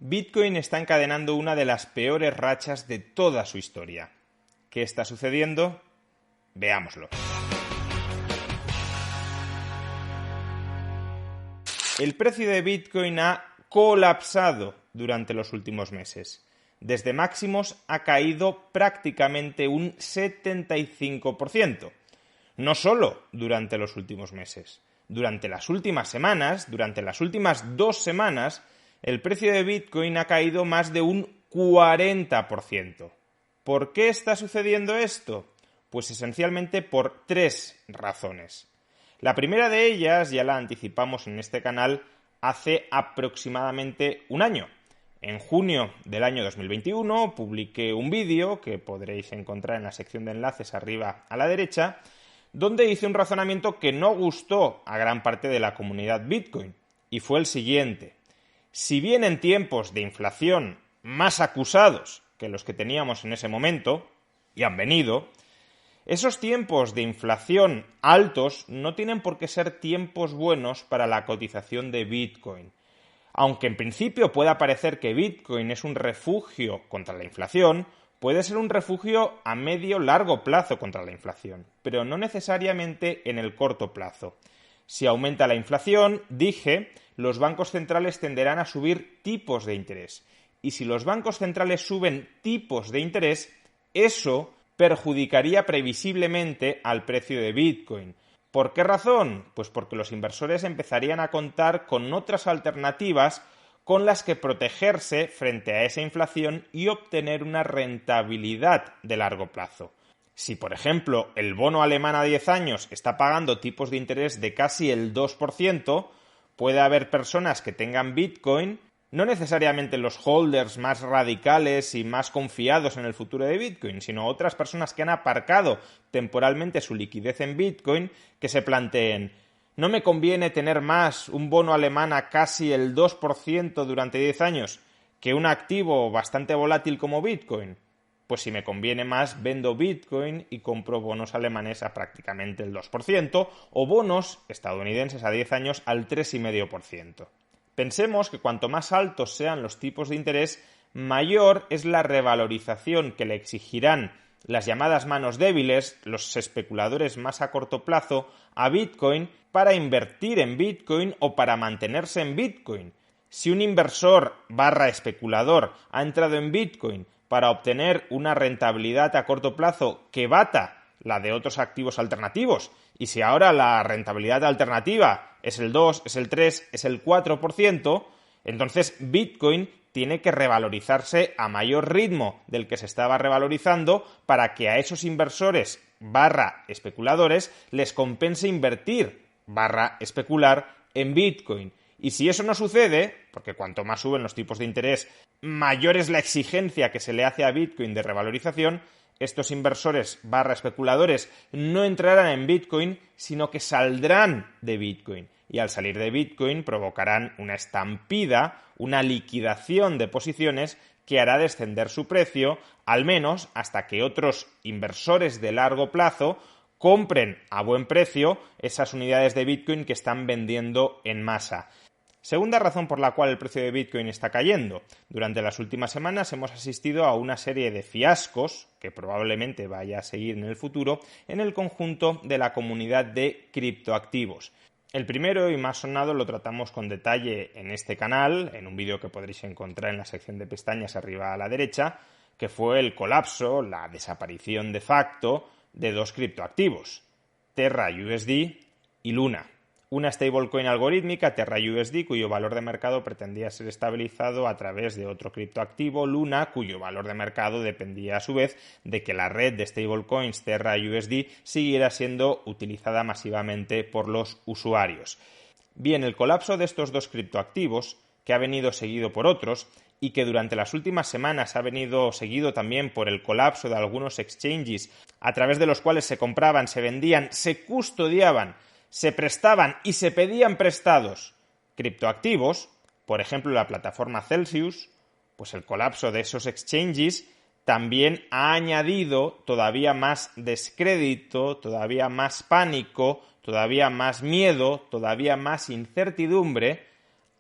Bitcoin está encadenando una de las peores rachas de toda su historia. ¿Qué está sucediendo? Veámoslo. El precio de Bitcoin ha colapsado durante los últimos meses. Desde máximos ha caído prácticamente un 75%. No solo durante los últimos meses. Durante las últimas semanas, durante las últimas 2 semanas, el precio de Bitcoin ha caído más de un 40%. ¿Por qué está sucediendo esto? Pues esencialmente por 3 razones. La primera de ellas ya la anticipamos en este canal hace aproximadamente un año. En junio del año 2021 publiqué un vídeo que podréis encontrar en la sección de enlaces arriba a la derecha, donde hice un razonamiento que no gustó a gran parte de la comunidad Bitcoin, y fue el siguiente. Si bien en tiempos de inflación más acusados que los que teníamos en ese momento, y han venido, esos tiempos de inflación altos no tienen por qué ser tiempos buenos para la cotización de Bitcoin. Aunque en principio pueda parecer que Bitcoin es un refugio contra la inflación, puede ser un refugio a medio-largo plazo contra la inflación, pero no necesariamente en el corto plazo. Si aumenta la inflación, dije, los bancos centrales tenderán a subir tipos de interés. Y si los bancos centrales suben tipos de interés, eso perjudicaría previsiblemente al precio de Bitcoin. ¿Por qué razón? Pues porque los inversores empezarían a contar con otras alternativas con las que protegerse frente a esa inflación y obtener una rentabilidad de largo plazo. Si, por ejemplo, el bono alemán a 10 años está pagando tipos de interés de casi el 2%, puede haber personas que tengan Bitcoin, no necesariamente los holders más radicales y más confiados en el futuro de Bitcoin, sino otras personas que han aparcado temporalmente su liquidez en Bitcoin, que se planteen, ¿no me conviene tener más un bono alemán a casi el 2% durante 10 años que un activo bastante volátil como Bitcoin? Pues si me conviene más, vendo Bitcoin y compro bonos alemanes a prácticamente el 2% o bonos estadounidenses a 10 años al 3,5%. Pensemos que cuanto más altos sean los tipos de interés, mayor es la revalorización que le exigirán las llamadas manos débiles, los especuladores más a corto plazo, a Bitcoin para invertir en Bitcoin o para mantenerse en Bitcoin. Si un inversor / especulador ha entrado en Bitcoin para obtener una rentabilidad a corto plazo que bata la de otros activos alternativos, y si ahora la rentabilidad alternativa es el 2, es el 3, es el 4%, entonces Bitcoin tiene que revalorizarse a mayor ritmo del que se estaba revalorizando para que a esos inversores / especuladores les compense invertir / especular en Bitcoin. Y si eso no sucede, porque cuanto más suben los tipos de interés, mayor es la exigencia que se le hace a Bitcoin de revalorización, estos inversores / especuladores no entrarán en Bitcoin, sino que saldrán de Bitcoin. Y al salir de Bitcoin provocarán una estampida, una liquidación de posiciones que hará descender su precio, al menos hasta que otros inversores de largo plazo compren a buen precio esas unidades de Bitcoin que están vendiendo en masa. Segunda razón por la cual el precio de Bitcoin está cayendo. Durante las últimas semanas hemos asistido a una serie de fiascos, que probablemente vaya a seguir en el futuro, en el conjunto de la comunidad de criptoactivos. El primero y más sonado lo tratamos con detalle en este canal, en un vídeo que podréis encontrar en la sección de pestañas arriba a la derecha, que fue el colapso, la desaparición de facto de 2 criptoactivos, Terra USD y Luna. Una stablecoin algorítmica, Terra USD, cuyo valor de mercado pretendía ser estabilizado a través de otro criptoactivo, Luna, cuyo valor de mercado dependía a su vez de que la red de stablecoins Terra USD siguiera siendo utilizada masivamente por los usuarios. Bien, el colapso de estos 2 criptoactivos, que ha venido seguido por otros, y que durante las últimas semanas ha venido seguido también por el colapso de algunos exchanges a través de los cuales se compraban, se vendían, se custodiaban, se prestaban y se pedían prestados criptoactivos, por ejemplo la plataforma Celsius, pues el colapso de esos exchanges también ha añadido todavía más descrédito, todavía más pánico, todavía más miedo, todavía más incertidumbre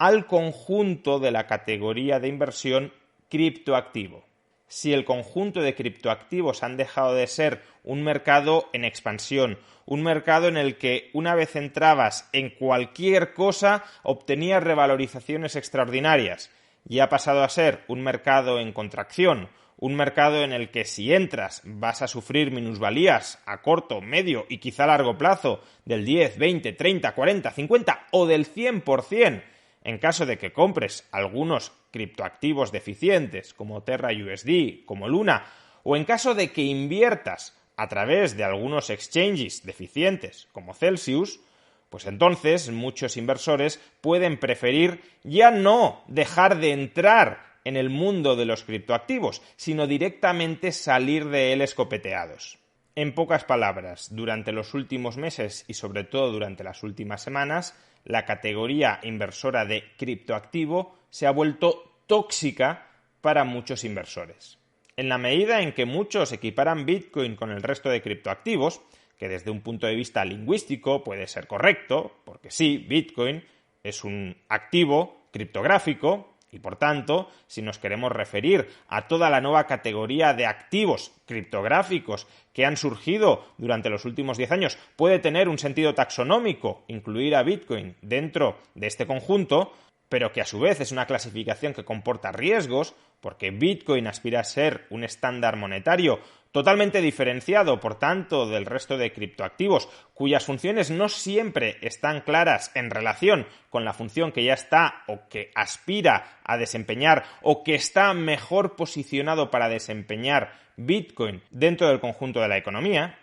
al conjunto de la categoría de inversión criptoactivo. Si el conjunto de criptoactivos han dejado de ser un mercado en expansión, un mercado en el que una vez entrabas en cualquier cosa obtenías revalorizaciones extraordinarias, y ha pasado a ser un mercado en contracción, un mercado en el que si entras vas a sufrir minusvalías a corto, medio y quizá largo plazo del 10, 20, 30, 40, 50 o del 100%, en caso de que compres algunos criptoactivos deficientes como Terra USD, como Luna, o en caso de que inviertas a través de algunos exchanges deficientes como Celsius, pues entonces muchos inversores pueden preferir ya no dejar de entrar en el mundo de los criptoactivos, sino directamente salir de él escopeteados. En pocas palabras, durante los últimos meses y sobre todo durante las últimas semanas, la categoría inversora de criptoactivo se ha vuelto tóxica para muchos inversores. En la medida en que muchos equiparan Bitcoin con el resto de criptoactivos, que desde un punto de vista lingüístico puede ser correcto, porque sí, Bitcoin es un activo criptográfico y, por tanto, si nos queremos referir a toda la nueva categoría de activos criptográficos que han surgido durante los últimos 10 años, puede tener un sentido taxonómico incluir a Bitcoin dentro de este conjunto, pero que a su vez es una clasificación que comporta riesgos, porque Bitcoin aspira a ser un estándar monetario totalmente diferenciado, por tanto, del resto de criptoactivos, cuyas funciones no siempre están claras en relación con la función que ya está o que aspira a desempeñar o que está mejor posicionado para desempeñar Bitcoin dentro del conjunto de la economía.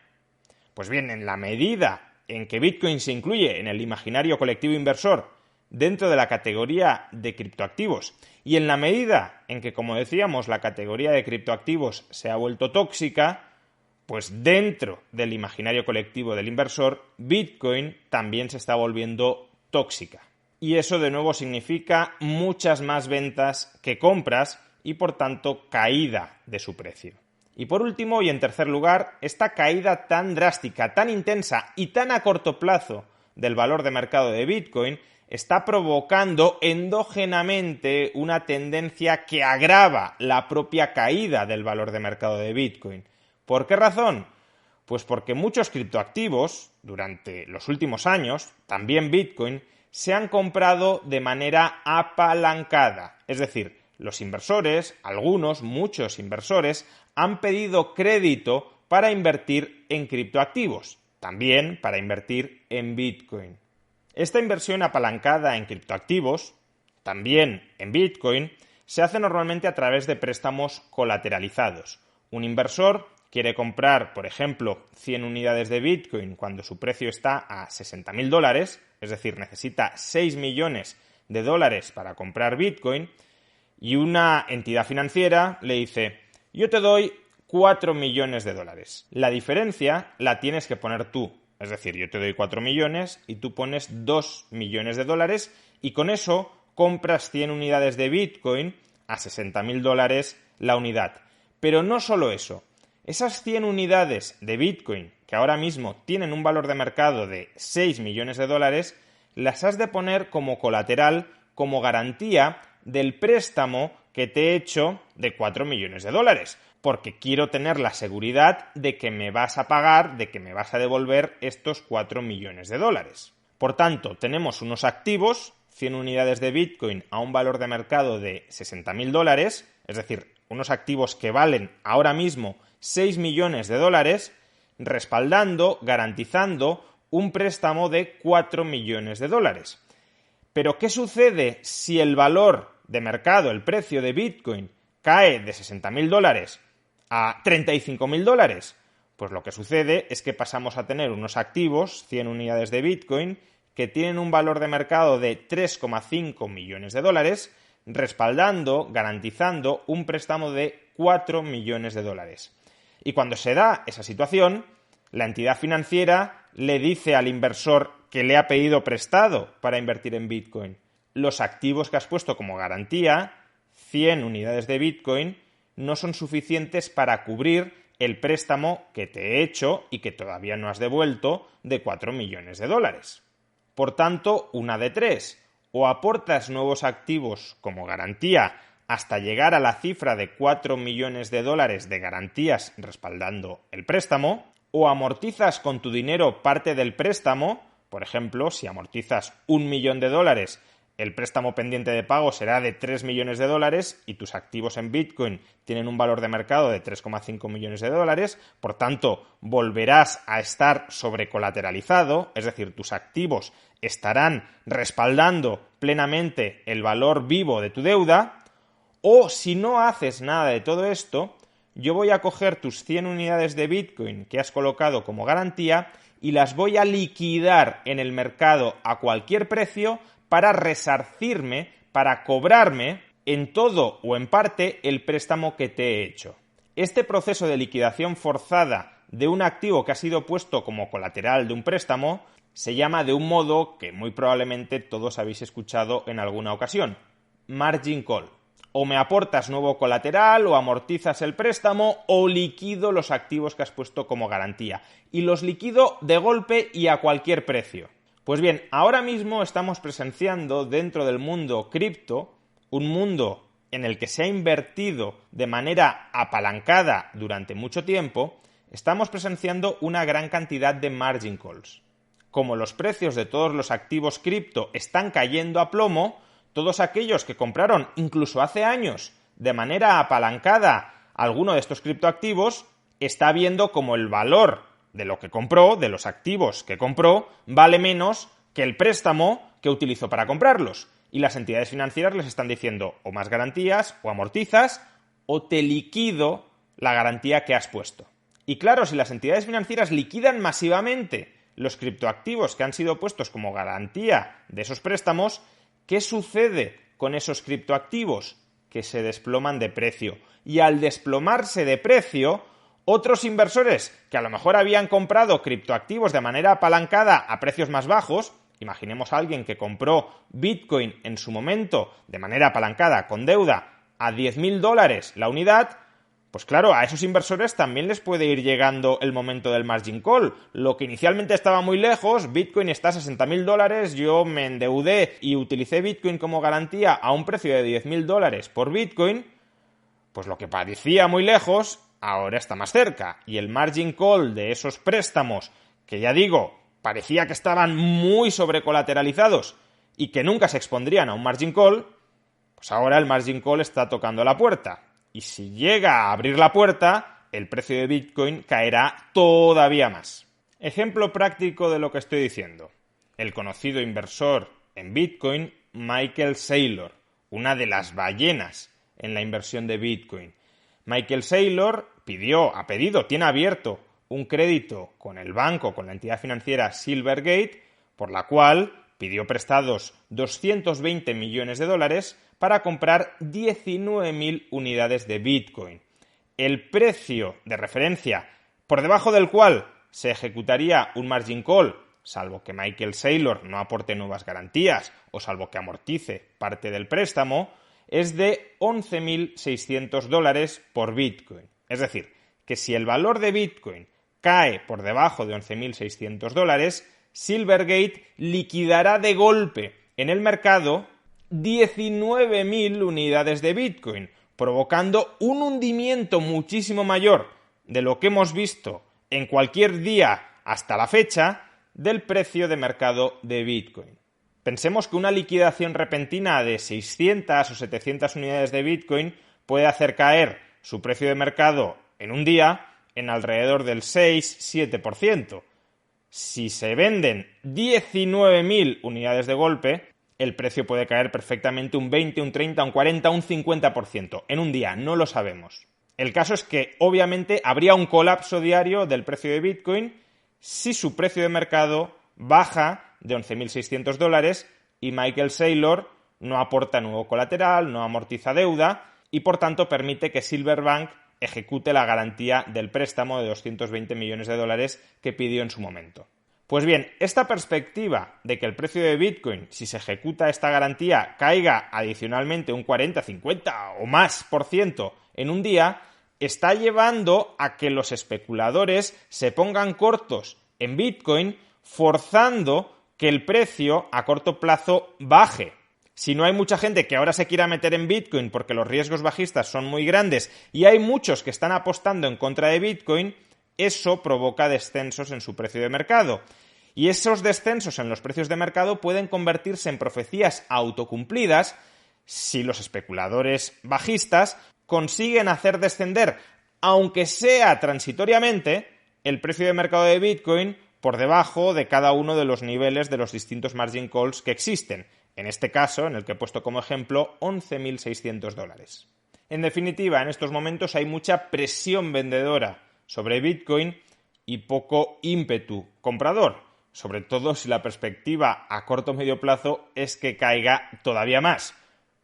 Pues bien, en la medida en que Bitcoin se incluye en el imaginario colectivo inversor dentro de la categoría de criptoactivos y en la medida en que, como decíamos, la categoría de criptoactivos se ha vuelto tóxica, pues dentro del imaginario colectivo del inversor, Bitcoin también se está volviendo tóxica. Y eso de nuevo significa muchas más ventas que compras y por tanto caída de su precio. Y por último y en tercer lugar, esta caída tan drástica, tan intensa y tan a corto plazo del valor de mercado de Bitcoin está provocando endógenamente una tendencia que agrava la propia caída del valor de mercado de Bitcoin. ¿Por qué razón? Pues porque muchos criptoactivos, durante los últimos años, también Bitcoin, se han comprado de manera apalancada. Es decir, los inversores, muchos inversores, han pedido crédito para invertir en criptoactivos, también para invertir en Bitcoin. Esta inversión apalancada en criptoactivos, también en Bitcoin, se hace normalmente a través de préstamos colateralizados. Un inversor quiere comprar, por ejemplo, 100 unidades de Bitcoin cuando su precio está a $60.000, es decir, necesita 6 millones de dólares para comprar Bitcoin, y una entidad financiera le dice: yo te doy 4 millones de dólares. La diferencia la tienes que poner tú. Es decir, yo te doy 4 millones y tú pones 2 millones de dólares y con eso compras 100 unidades de Bitcoin a $60.000 la unidad. Pero no solo eso. Esas 100 unidades de Bitcoin, que ahora mismo tienen un valor de mercado de 6 millones de dólares, las has de poner como colateral, como garantía del préstamo que te he hecho de 4 millones de dólares. Porque quiero tener la seguridad de que me vas a pagar, de que me vas a devolver estos 4 millones de dólares. Por tanto, tenemos unos activos, 100 unidades de Bitcoin a un valor de mercado de $60.000, es decir, unos activos que valen ahora mismo 6 millones de dólares, respaldando, garantizando un préstamo de 4 millones de dólares. Pero, ¿qué sucede si el valor de mercado, el precio de Bitcoin, cae de $60.000 a $35.000? Pues lo que sucede es que pasamos a tener unos activos, 100 unidades de Bitcoin, que tienen un valor de mercado de 3,5 millones de dólares, respaldando, garantizando un préstamo de 4 millones de dólares. Y cuando se da esa situación, la entidad financiera le dice al inversor que le ha pedido prestado para invertir en Bitcoin: los activos que has puesto como garantía, 100 unidades de Bitcoin, no son suficientes para cubrir el préstamo que te he hecho y que todavía no has devuelto de 4 millones de dólares. Por tanto, una de tres: o aportas nuevos activos como garantía hasta llegar a la cifra de 4 millones de dólares de garantías respaldando el préstamo, o amortizas con tu dinero parte del préstamo. Por ejemplo, si amortizas 1 millón de dólares, el préstamo pendiente de pago será de 3 millones de dólares y tus activos en Bitcoin tienen un valor de mercado de 3,5 millones de dólares, por tanto, volverás a estar sobrecolateralizado, es decir, tus activos estarán respaldando plenamente el valor vivo de tu deuda. O si no haces nada de todo esto, yo voy a coger tus 100 unidades de Bitcoin que has colocado como garantía y las voy a liquidar en el mercado a cualquier precio para resarcirme, para cobrarme en todo o en parte el préstamo que te he hecho. Este proceso de liquidación forzada de un activo que ha sido puesto como colateral de un préstamo se llama de un modo que muy probablemente todos habéis escuchado en alguna ocasión: margin call. O me aportas nuevo colateral, o amortizas el préstamo, o liquido los activos que has puesto como garantía. Y los liquido de golpe y a cualquier precio. Pues bien, ahora mismo estamos presenciando dentro del mundo cripto, un mundo en el que se ha invertido de manera apalancada durante mucho tiempo, estamos presenciando una gran cantidad de margin calls. Como los precios de todos los activos cripto están cayendo a plomo, todos aquellos que compraron incluso hace años de manera apalancada alguno de estos criptoactivos está viendo como el valor de lo que compró, de los activos que compró, vale menos que el préstamo que utilizó para comprarlos. Y las entidades financieras les están diciendo o más garantías, o amortizas, o te liquido la garantía que has puesto. Y claro, si las entidades financieras liquidan masivamente los criptoactivos que han sido puestos como garantía de esos préstamos, ¿qué sucede con esos criptoactivos? Que se desploman de precio. Y al desplomarse de precio, otros inversores que a lo mejor habían comprado criptoactivos de manera apalancada a precios más bajos, imaginemos a alguien que compró Bitcoin en su momento de manera apalancada con deuda a $10.000 la unidad, pues claro, a esos inversores también les puede ir llegando el momento del margin call. Lo que inicialmente estaba muy lejos, Bitcoin está a $60.000, yo me endeudé y utilicé Bitcoin como garantía a un precio de $10.000 por Bitcoin, pues lo que parecía muy lejos ahora está más cerca. Y el margin call de esos préstamos, que ya digo, parecía que estaban muy sobrecolateralizados y que nunca se expondrían a un margin call, pues ahora el margin call está tocando la puerta. Y si llega a abrir la puerta, el precio de Bitcoin caerá todavía más. Ejemplo práctico de lo que estoy diciendo. El conocido inversor en Bitcoin, Michael Saylor, una de las ballenas en la inversión de Bitcoin. Michael Saylor tiene abierto un crédito con el banco, con la entidad financiera Silvergate, por la cual pidió prestados 220 millones de dólares para comprar 19.000 unidades de Bitcoin. El precio de referencia por debajo del cual se ejecutaría un margin call, salvo que Michael Saylor no aporte nuevas garantías o salvo que amortice parte del préstamo, es de $11.600 por Bitcoin. Es decir, que si el valor de Bitcoin cae por debajo de $11.600, Silvergate liquidará de golpe en el mercado 19.000 unidades de Bitcoin, provocando un hundimiento muchísimo mayor de lo que hemos visto en cualquier día hasta la fecha del precio de mercado de Bitcoin. Pensemos que una liquidación repentina de 600 o 700 unidades de Bitcoin puede hacer caer su precio de mercado en un día en alrededor del 6-7%. Si se venden 19.000 unidades de golpe, el precio puede caer perfectamente un 20, un 30, un 40, un 50% en un día, no lo sabemos. El caso es que obviamente habría un colapso diario del precio de Bitcoin si su precio de mercado baja de $11.600 y Michael Saylor no aporta nuevo colateral, no amortiza deuda y por tanto permite que Silverbank ejecute la garantía del préstamo de 220 millones de dólares que pidió en su momento. Pues bien, esta perspectiva de que el precio de Bitcoin, si se ejecuta esta garantía, caiga adicionalmente un 40, 50 o más por ciento en un día, está llevando a que los especuladores se pongan cortos en Bitcoin, forzando que el precio a corto plazo baje. Si no hay mucha gente que ahora se quiera meter en Bitcoin porque los riesgos bajistas son muy grandes y hay muchos que están apostando en contra de Bitcoin, eso provoca descensos en su precio de mercado. Y esos descensos en los precios de mercado pueden convertirse en profecías autocumplidas si los especuladores bajistas consiguen hacer descender, aunque sea transitoriamente, el precio de mercado de Bitcoin por debajo de cada uno de los niveles de los distintos margin calls que existen. En este caso, en el que he puesto como ejemplo, $11.600. En definitiva, en estos momentos hay mucha presión vendedora sobre Bitcoin y poco ímpetu comprador, sobre todo si la perspectiva a corto o medio plazo es que caiga todavía más.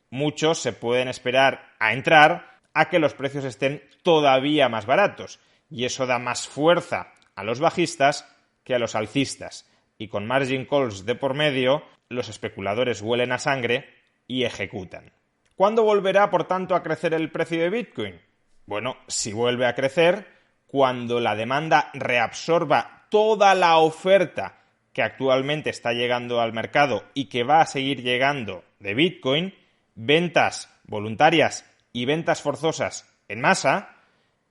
Muchos se pueden esperar a entrar a que los precios estén todavía más baratos, y eso da más fuerza a los bajistas que a los alcistas, y con margin calls de por medio, los especuladores huelen a sangre y ejecutan. ¿Cuándo volverá, por tanto, a crecer el precio de Bitcoin? Bueno, si vuelve a crecer, cuando la demanda reabsorba toda la oferta que actualmente está llegando al mercado y que va a seguir llegando de Bitcoin, ventas voluntarias y ventas forzosas en masa,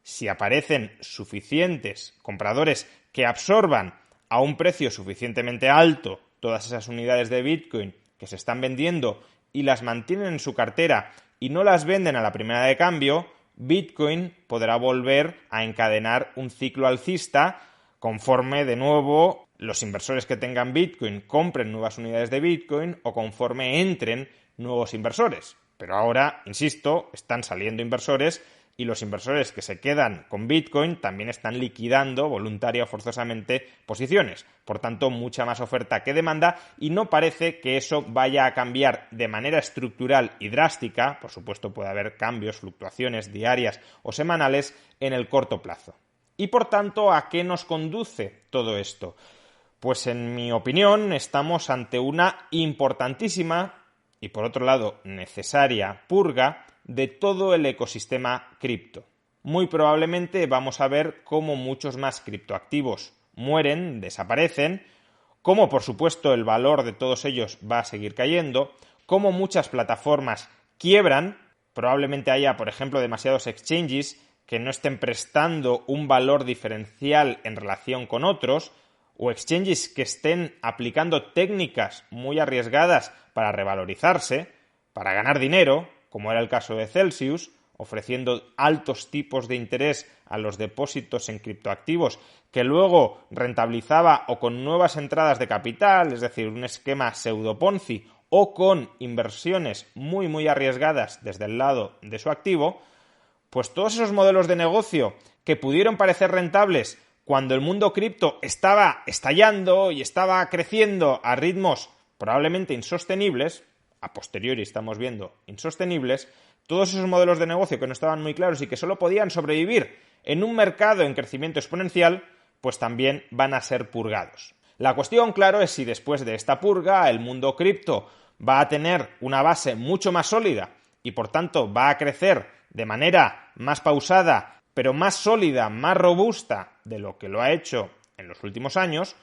si aparecen suficientes compradores que absorban a un precio suficientemente alto todas esas unidades de Bitcoin que se están vendiendo y las mantienen en su cartera y no las venden a la primera de cambio, Bitcoin podrá volver a encadenar un ciclo alcista conforme, de nuevo, los inversores que tengan Bitcoin compren nuevas unidades de Bitcoin o conforme entren nuevos inversores. Pero ahora, insisto, están saliendo inversores y los inversores que se quedan con Bitcoin también están liquidando voluntaria o forzosamente posiciones. Por tanto, mucha más oferta que demanda y no parece que eso vaya a cambiar de manera estructural y drástica. Por supuesto, puede haber cambios, fluctuaciones diarias o semanales en el corto plazo. Y por tanto, ¿a qué nos conduce todo esto? Pues en mi opinión estamos ante una importantísima y por otro lado necesaria purga de todo el ecosistema cripto. Muy probablemente vamos a ver cómo muchos más criptoactivos mueren, desaparecen, cómo por supuesto el valor de todos ellos va a seguir cayendo, cómo muchas plataformas quiebran, probablemente haya, por ejemplo, demasiados exchanges que no estén prestando un valor diferencial en relación con otros, o exchanges que estén aplicando técnicas muy arriesgadas para revalorizarse, para ganar dinero, como era el caso de Celsius, ofreciendo altos tipos de interés a los depósitos en criptoactivos que luego rentabilizaba o con nuevas entradas de capital, es decir, un esquema pseudo-Ponzi, o con inversiones muy arriesgadas desde el lado de su activo, pues todos esos modelos de negocio que pudieron parecer rentables cuando el mundo cripto estaba estallando y estaba creciendo a ritmos probablemente insostenibles, a posteriori estamos viendo insostenibles, todos esos modelos de negocio que no estaban muy claros y que solo podían sobrevivir en un mercado en crecimiento exponencial, pues también van a ser purgados. La cuestión, claro, es si después de esta purga el mundo cripto va a tener una base mucho más sólida y por tanto va a crecer de manera más pausada, pero más sólida, más robusta de lo que lo ha hecho en los últimos años,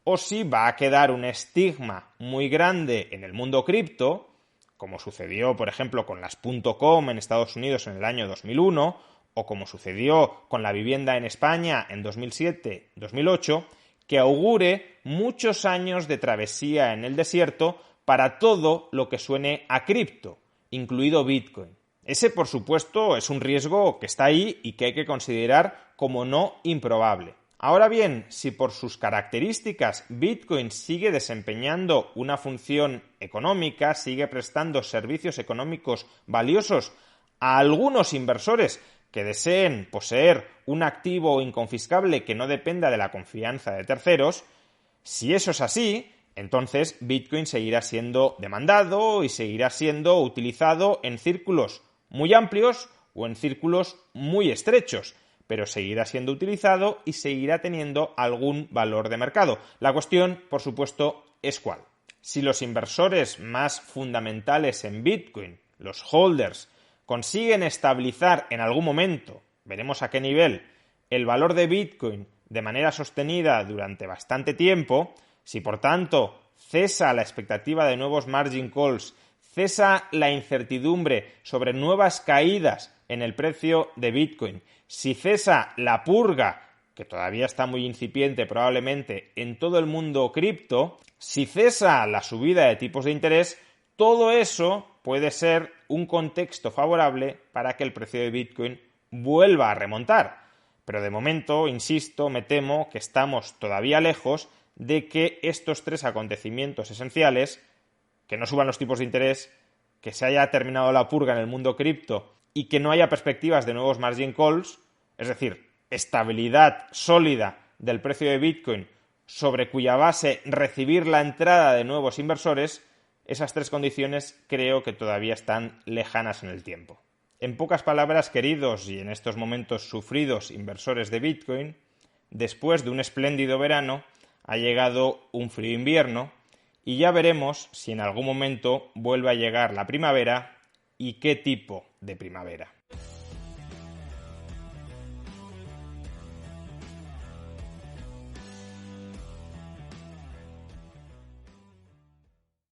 o si va a quedar un estigma muy grande en el mundo cripto, como sucedió, por ejemplo, con las .com en Estados Unidos en el año 2001, o como sucedió con la vivienda en España en 2007-2008, que augure muchos años de travesía en el desierto para todo lo que suene a cripto, incluido Bitcoin. Ese, por supuesto, es un riesgo que está ahí y que hay que considerar como no improbable. Ahora bien, si por sus características Bitcoin sigue desempeñando una función económica, sigue prestando servicios económicos valiosos a algunos inversores que deseen poseer un activo inconfiscable que no dependa de la confianza de terceros, si eso es así, entonces Bitcoin seguirá siendo demandado y seguirá siendo utilizado en círculos muy amplios o en círculos muy estrechos, pero seguirá siendo utilizado y seguirá teniendo algún valor de mercado. La cuestión, por supuesto, es cuál. Si los inversores más fundamentales en Bitcoin, los holders, consiguen estabilizar en algún momento, veremos a qué nivel, el valor de Bitcoin de manera sostenida durante bastante tiempo, si por tanto cesa la expectativa de nuevos margin calls, cesa la incertidumbre sobre nuevas caídas en el precio de Bitcoin, si cesa la purga, que todavía está muy incipiente probablemente en todo el mundo cripto, si cesa la subida de tipos de interés, todo eso puede ser un contexto favorable para que el precio de Bitcoin vuelva a remontar. Pero de momento, insisto, me temo que estamos todavía lejos de que estos tres acontecimientos esenciales, que no suban los tipos de interés, que se haya terminado la purga en el mundo cripto y que no haya perspectivas de nuevos margin calls, es decir, estabilidad sólida del precio de Bitcoin sobre cuya base recibir la entrada de nuevos inversores, esas tres condiciones creo que todavía están lejanas en el tiempo. En pocas palabras, queridos y en estos momentos sufridos inversores de Bitcoin, después de un espléndido verano ha llegado un frío invierno y ya veremos si en algún momento vuelve a llegar la primavera y qué tipo de primavera.